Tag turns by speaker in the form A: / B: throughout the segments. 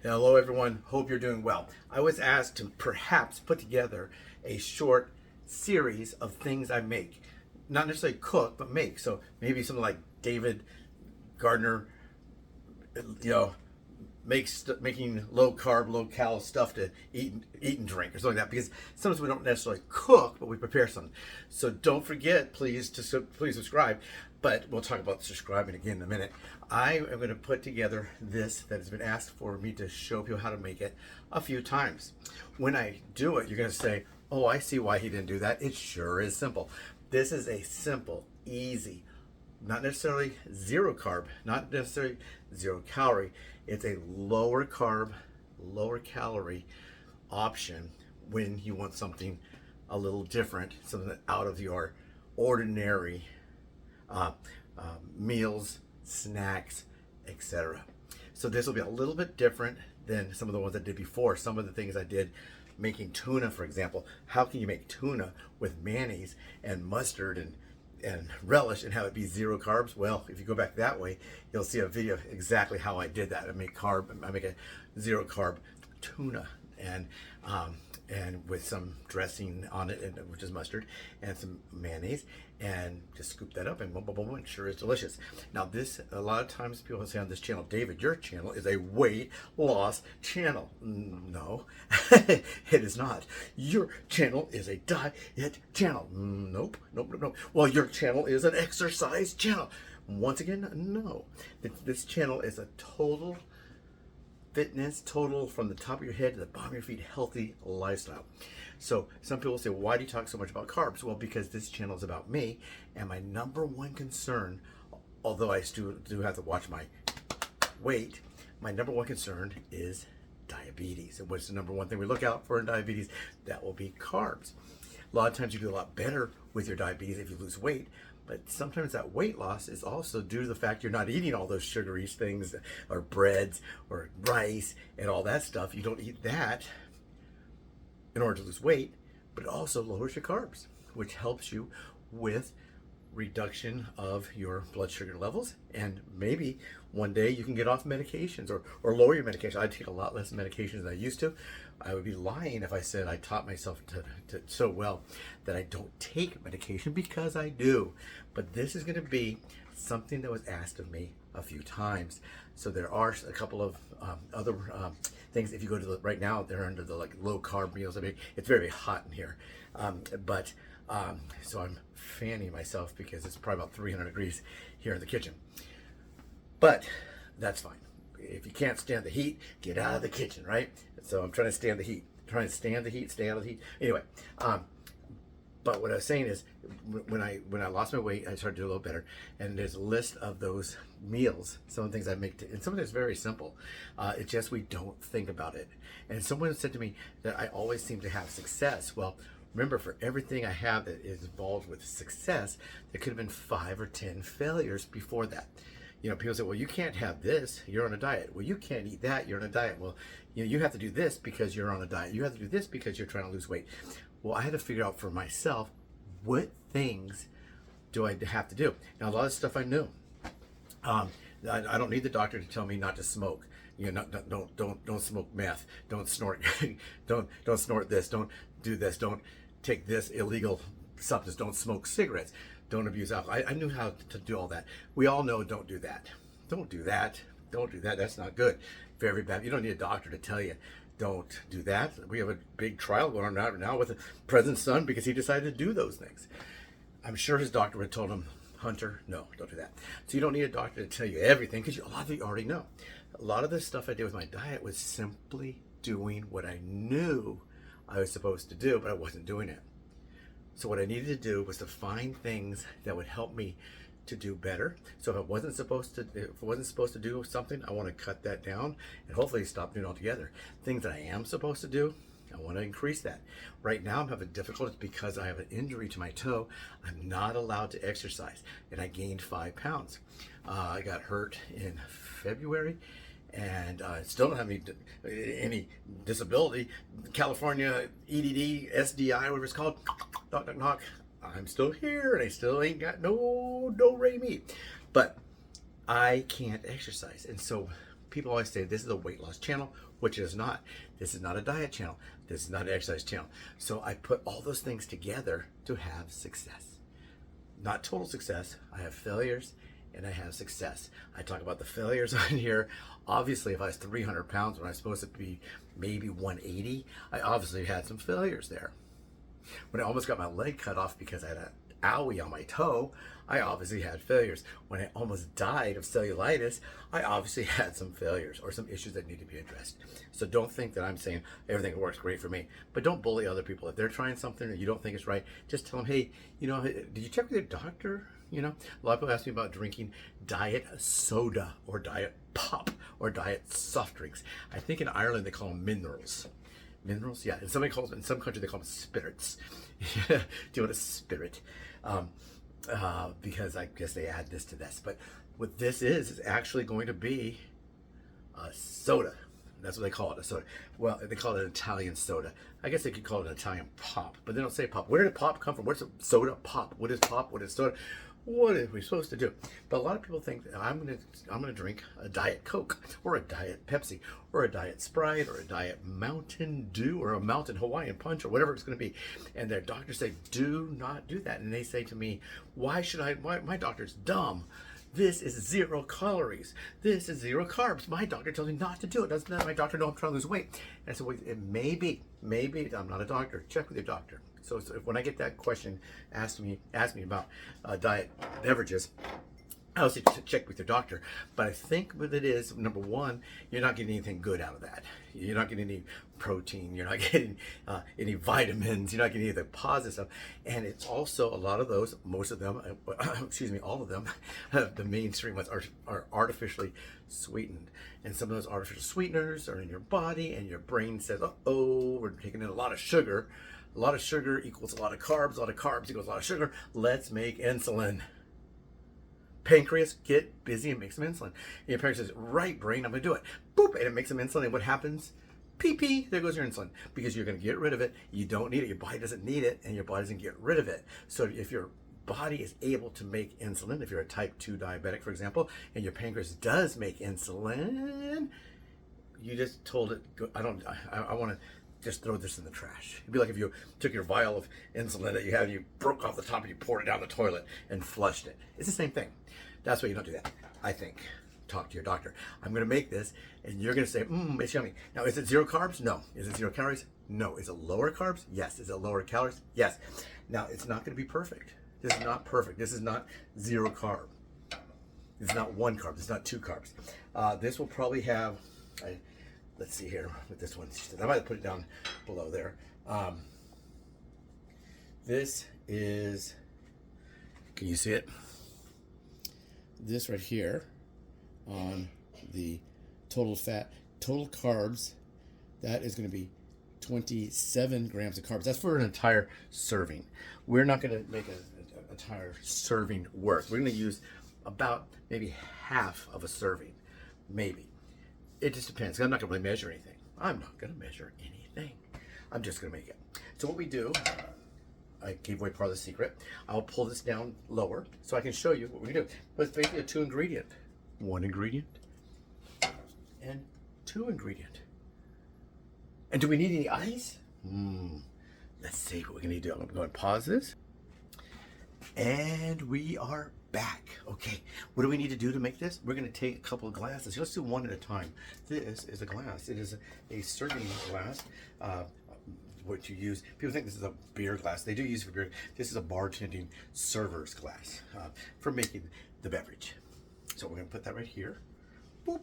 A: Hello everyone, hope you're doing well. I was asked to perhaps put together a short series of things I make. Not necessarily cook, but make. So maybe something like David Gardner, you know, making low carb, low cal stuff to eat and drink or something like that. Because sometimes we don't necessarily cook, but we prepare something. So don't forget, please subscribe. But we'll talk about subscribing again in a minute. I am going to put together this that has been asked for me to show people how to make it a few times. When I do it, you're going to say, "Oh, I see why he didn't do that." It sure is simple. This is a simple, easy, not necessarily zero carb, not necessarily zero calorie. It's a lower carb, lower calorie option when you want something a little different, something out of your ordinary meals, snacks, etc. So this will be a little bit different than some of the ones I did before. Some of the things I did making tuna, for example. How can you make tuna with mayonnaise and mustard and relish and have it be zero carbs? Well, if you go back that way, you'll see a video of exactly how I did that. I make a zero carb tuna and with some dressing on it, which is mustard, and some mayonnaise, and just scoop that up and boom, boom, boom, and sure is delicious. Now this, a lot of times people say on this channel, "David, your channel is a weight loss channel." No, it is not. Your channel is a diet channel. Nope, nope, nope, nope. Well, your channel is an exercise channel. Once again, no. This channel is a total fitness, total from the top of your head to the bottom of your feet, healthy lifestyle. So some people say, "Why do you talk so much about carbs?" Well, because this channel is about me, and my number one concern, although I still do have to watch my weight, my number one concern is diabetes. And what's the number one thing we look out for in diabetes? That will be carbs. A lot of times you do a lot better with your diabetes if you lose weight, but sometimes that weight loss is also due to the fact you're not eating all those sugary things or breads or rice and all that stuff. You don't eat that in order to lose weight, but it also lowers your carbs, which helps you with reduction of your blood sugar levels, and maybe one day you can get off medications or lower your medication. I take a lot less medications than I used to. I would be lying if I said I taught myself to so well that I don't take medication, because I do. But this is going to be something that was asked of me a few times. So there are a couple of other things. If you go to right now, they're under the low carb meals. I mean, it's very, very hot in here, so I'm fanning myself because it's probably about 300 degrees here in the kitchen. But that's fine. If you can't stand the heat, get out of the kitchen, right? So I'm trying to stand the heat. Stay out of the heat. Anyway, but what I was saying is, when I lost my weight, I started to do a little better. And there's a list of those meals, some of the things I make, and some of it's very simple. It's just we don't think about it. And someone said to me that I always seem to have success. Well, remember, for everything I have that is involved with success, there could have been 5 or 10 failures before that. You know, people say, "Well, you can't have this, you're on a diet." Well, you can't eat that, you're on a diet. Well, you have to do this because you're on a diet. You have to do this because you're trying to lose weight. Well, I had to figure out for myself, what things do I have to do? Now, a lot of stuff I knew. I don't need the doctor to tell me not to smoke. Don't smoke meth. Don't snort. don't snort this. Don't do this. Don't take this illegal substance. Don't smoke cigarettes. Don't abuse alcohol. I knew how to do all that. We all know, don't do that. Don't do that. Don't do that. That's not good. Very bad. You don't need a doctor to tell you, don't do that. We have a big trial going on right now with the president's son because he decided to do those things. I'm sure his doctor would have told him, "Hunter, no, don't do that." So you don't need a doctor to tell you everything, because a lot of you already know. A lot of the stuff I did with my diet was simply doing what I knew I was supposed to do, but I wasn't doing it. So what I needed to do was to find things that would help me to do better. So if I wasn't supposed to do something, I want to cut that down and hopefully stop doing it altogether. Things that I am supposed to do, I want to increase that. Right now I'm having difficulty because I have an injury to my toe. I'm not allowed to exercise, and I gained 5 pounds. I got hurt in February, and still don't have any disability. California EDD, SDI, whatever it's called. Knock, knock, knock. I'm still here, and I still ain't got no ray me. But I can't exercise, and so people always say this is a weight loss channel, which it is not. This is not a diet channel. This is not an exercise channel. So I put all those things together to have success. Not total success. I have failures and I have success. I talk about the failures on here. Obviously, if I was 300 pounds when I was supposed to be maybe 180, I obviously had some failures there. When I almost got my leg cut off because I had an owie on my toe, I obviously had failures. When I almost died of cellulitis, I obviously had some failures or some issues that need to be addressed. So don't think that I'm saying everything works great for me, but don't bully other people. If they're trying something and you don't think it's right, just tell them, hey, you know, did you check with your doctor? You know, a lot of people ask me about drinking diet soda or diet pop or diet soft drinks. I think in Ireland they call them minerals. Minerals, yeah. In some country they call them spirits. Do you want a spirit? Because I guess they add this to this. But what this is actually going to be a soda. That's what they call it, a soda. Well, they call it an Italian soda. I guess they could call it an Italian pop, but they don't say pop. Where did pop come from? Where's the soda? Pop. What is pop? What is soda? What are we supposed to do? But a lot of people think that I'm gonna drink a Diet Coke or a Diet Pepsi or a Diet Sprite or a Diet Mountain Dew or a Mountain Hawaiian Punch or whatever it's gonna be. And their doctors say, do not do that. And they say to me, why should I? Why? My doctor's dumb. This is 0 calories. This is 0 carbs. My doctor tells me not to do it. Doesn't my doctor know I'm trying to lose weight? And I said, well, it may be. Maybe I'm not a doctor. Check with your doctor. So when I get that question ask me about diet beverages, I also check with your doctor. But I think what it is, number one, you're not getting anything good out of that. You're not getting any protein. You're not getting any vitamins. You're not getting any of the positive stuff. And it's also a lot of those, most of them, excuse me, all of them, the mainstream ones are artificially sweetened. And some of those artificial sweeteners are in your body, and your brain says, uh-oh, we're taking in a lot of sugar. A lot of sugar equals a lot of carbs. A lot of carbs equals a lot of sugar. Let's make insulin. Pancreas, get busy and make some insulin. And your pancreas says, right, brain, I'm going to do it. Boop, and it makes some insulin. And what happens? Pee, there goes your insulin. Because you're going to get rid of it. You don't need it. Your body doesn't need it, and your body doesn't get rid of it. So if your body is able to make insulin, if you're a type 2 diabetic, for example, and your pancreas does make insulin, you just told it, I want to just throw this in the trash. It'd be like if you took your vial of insulin that you had and you broke off the top and you poured it down the toilet and flushed it. It's the same thing. That's why you don't do that, I think. Talk to your doctor. I'm going to make this, and you're going to say, it's yummy. Now, is it 0 carbs? No. Is it 0 calories? No. Is it lower carbs? Yes. Is it lower calories? Yes. Now, it's not going to be perfect. This is not perfect. This is not 0 carb. It's not 1 carb. It's not 2 carbs. This will probably have... let's see here with this one. I might put it down below there. This is, can you see it? This right here on the total fat, total carbs, that is going to be 27 grams of carbs. That's for an entire serving. We're not going to make an entire serving work. We're going to use about maybe half of a serving, maybe. It just depends. I'm not going to really measure anything. I'm not going to measure anything. I'm just going to make it. So what we do, I gave away part of the secret. I'll pull this down lower so I can show you what we do. But it's basically a 2 ingredient. 1 ingredient and 2 ingredient. And do we need any ice? Let's see what we're going to do. I'm going to go and pause this. And we are back. Okay, what do we need to do to make this? We're going to take a couple of glasses. Let's do one at a time. This is a glass. It is a serving glass. What you use, people think this is a beer glass. They do use it for beer. This is a bartending server's glass for making the beverage. So we're going to put that right here. Boop.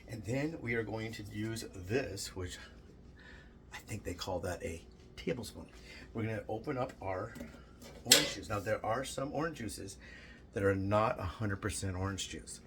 A: And then we are going to use this, which I think they call that a tablespoon. We're going to open up our orange juice. Now there are some orange juices that are not 100% orange juice.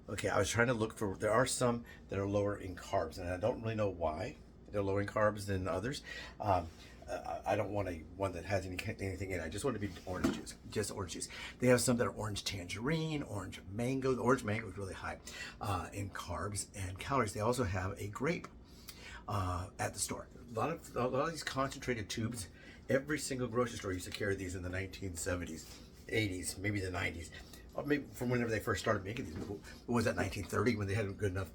A: Okay, I was trying to look for, there are some that are lower in carbs, and I don't really know why they're lower in carbs than others. I don't want one that has anything in it. I just want it to be orange juice, just orange juice. They have some that are orange tangerine, orange mango. The orange mango is really high in carbs and calories. They also have a grape at the store. A lot of these concentrated tubes. Every single grocery store used to carry these in the 1970s, 80s, maybe the 90s. maybe from whenever they first started making these. What was that, 1930, when they had a good enough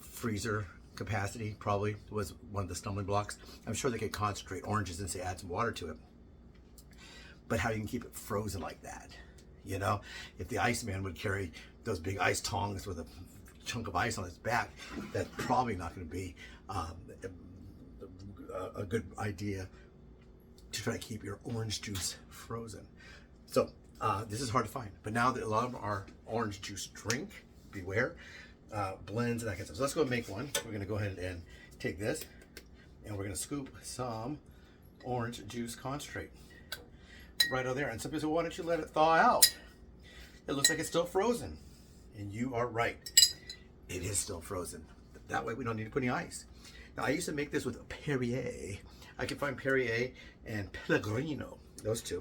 A: freezer capacity? Probably was one of the stumbling blocks. I'm sure they could concentrate oranges and say add some water to it. But how you can keep it frozen like that? You know, if the Iceman would carry those big ice tongs with a chunk of ice on his back, that's probably not going to be a good idea to try to keep your orange juice frozen. So this is hard to find, but now that a lot of our orange juice drink, beware, blends and that kind of stuff. So let's go and make one. We're going to go ahead and take this, and we're going to scoop some orange juice concentrate right over there. And some people say, well, why don't you let it thaw out? It looks like it's still frozen. And you are right. It is still frozen. That way we don't need to put any ice. Now, I used to make this with Perrier. I could find Perrier and Pellegrino. Those two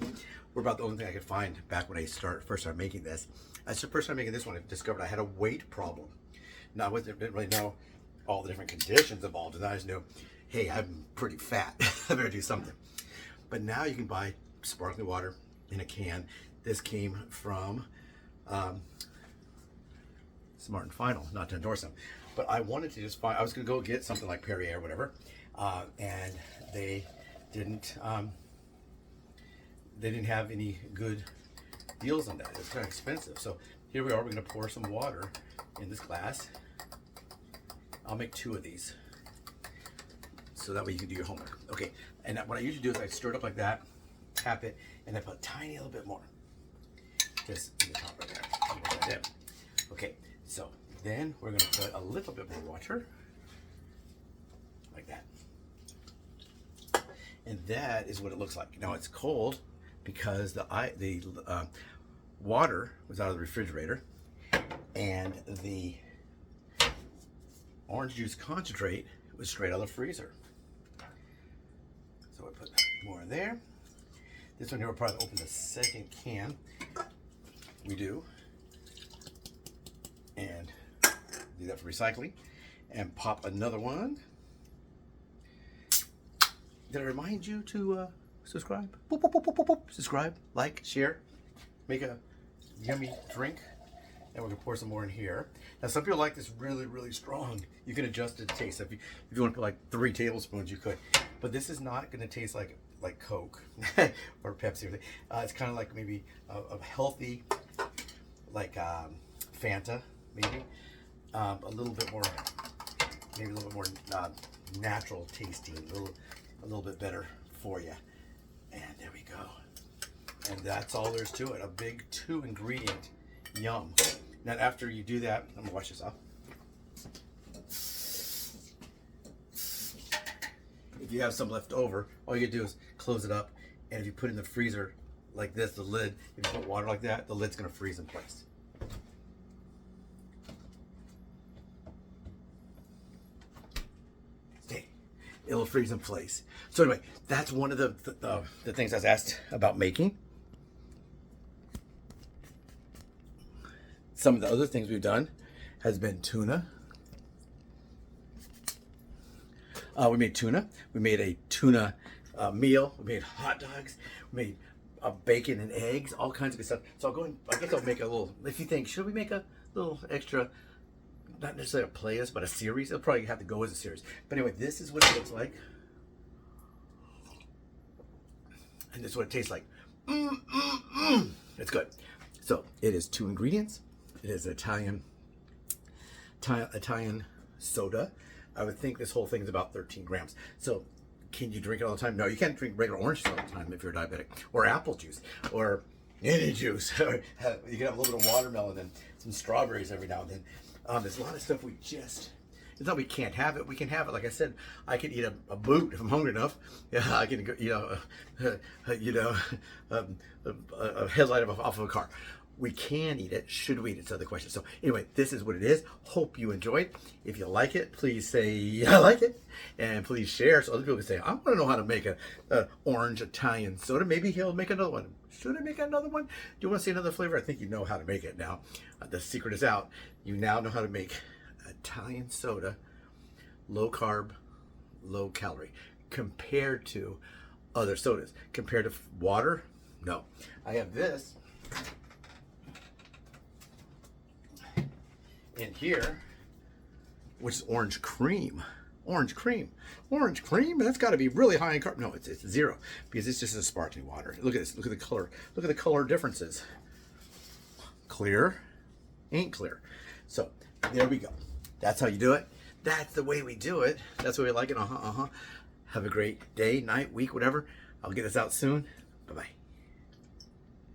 A: were about the only thing I could find back when I first started making this. That's the first time making this one. I discovered I had a weight problem. Now, I didn't really know all the different conditions involved, and I just knew, hey, I'm pretty fat. I better do something. But now you can buy sparkling water in a can. This came from Smart and Final, not to endorse them, but I wanted to just find, I was going to go get something like Perrier or whatever, and they didn't have any good deals on that. It was kind of expensive. So here we are. We're going to pour some water in this glass. I'll make 2 of these, so that way you can do your homework. Okay, and what I usually do is I stir it up like that, tap it, and I put a tiny little bit more. Just in the top right there. Like that. Okay, so then we're going to put a little bit more water, like that. And that is what it looks like. Now it's cold because the water was out of the refrigerator, and the orange juice concentrate was straight out of the freezer. So I put more in there. This one here will probably open the second can. We do. And do that for recycling. And pop another one. Did I remind you to subscribe? Boop, boop, boop, boop, boop, boop. Subscribe, like, share, make a yummy drink. And we're gonna pour some more in here. Now, some people like this really, really strong. You can adjust it to taste. If you want to put like 3 tablespoons, you could. But this is not gonna taste like Coke or Pepsi or anything. It's kind of like maybe a healthy, like Fanta, maybe. A little bit more, maybe a little bit more natural tasting, a little bit better for you. And there we go. And that's all there's to it. A big 2-ingredient yum. Now, after you do that, I'm gonna wash this off. If you have some left over, all you do is close it up, and if you put it in the freezer like this, the lid, if you put water like that, the lid's gonna freeze in place. See, it'll freeze in place. So anyway, that's one of the things I was asked about making. Some of the other things we've done has been tuna. We made tuna. We made a tuna meal. We made hot dogs. We made bacon and eggs, all kinds of good stuff. So I'll go and I guess I'll make a little, if you think, should we make a little extra, not necessarily a playlist, but a series? It'll probably have to go as a series. But anyway, this is what it looks like. And this is what it tastes like. It's good. So it is 2 ingredients. It is Italian soda. I would think this whole thing is about 13 grams. So can you drink it all the time? No, you can't drink regular orange juice all the time if you're diabetic, or apple juice, or any juice. You can have a little bit of watermelon and some strawberries every now and then. There's a lot of stuff we just, it's not we can't have it. We can have it. Like I said, I can eat a boot if I'm hungry enough. Yeah, I can, a headlight off of a car. We can eat it. Should we eat it? It's another question. So anyway, this is what it is. Hope you enjoyed. If you like it, please say I like it, and please share so other people can say, I want to know how to make a orange Italian soda. Maybe he'll make another one. Should I make another one? Do you want to see another flavor? I think you know how to make it now. The secret is out. You now know how to make Italian soda, low carb, low calorie, compared to other sodas. Compared to water, no. I have this. in here, which is orange cream. Orange cream. Orange cream? That's got to be really high in carb. No, it's 0 because it's just a sparkling water. Look at this. Look at the color. Look at the color differences. Clear, ain't clear. So there we go. That's how you do it. That's the way we do it. That's the way we like it. Have a great day, night, week, whatever. I'll get this out soon. Bye-bye.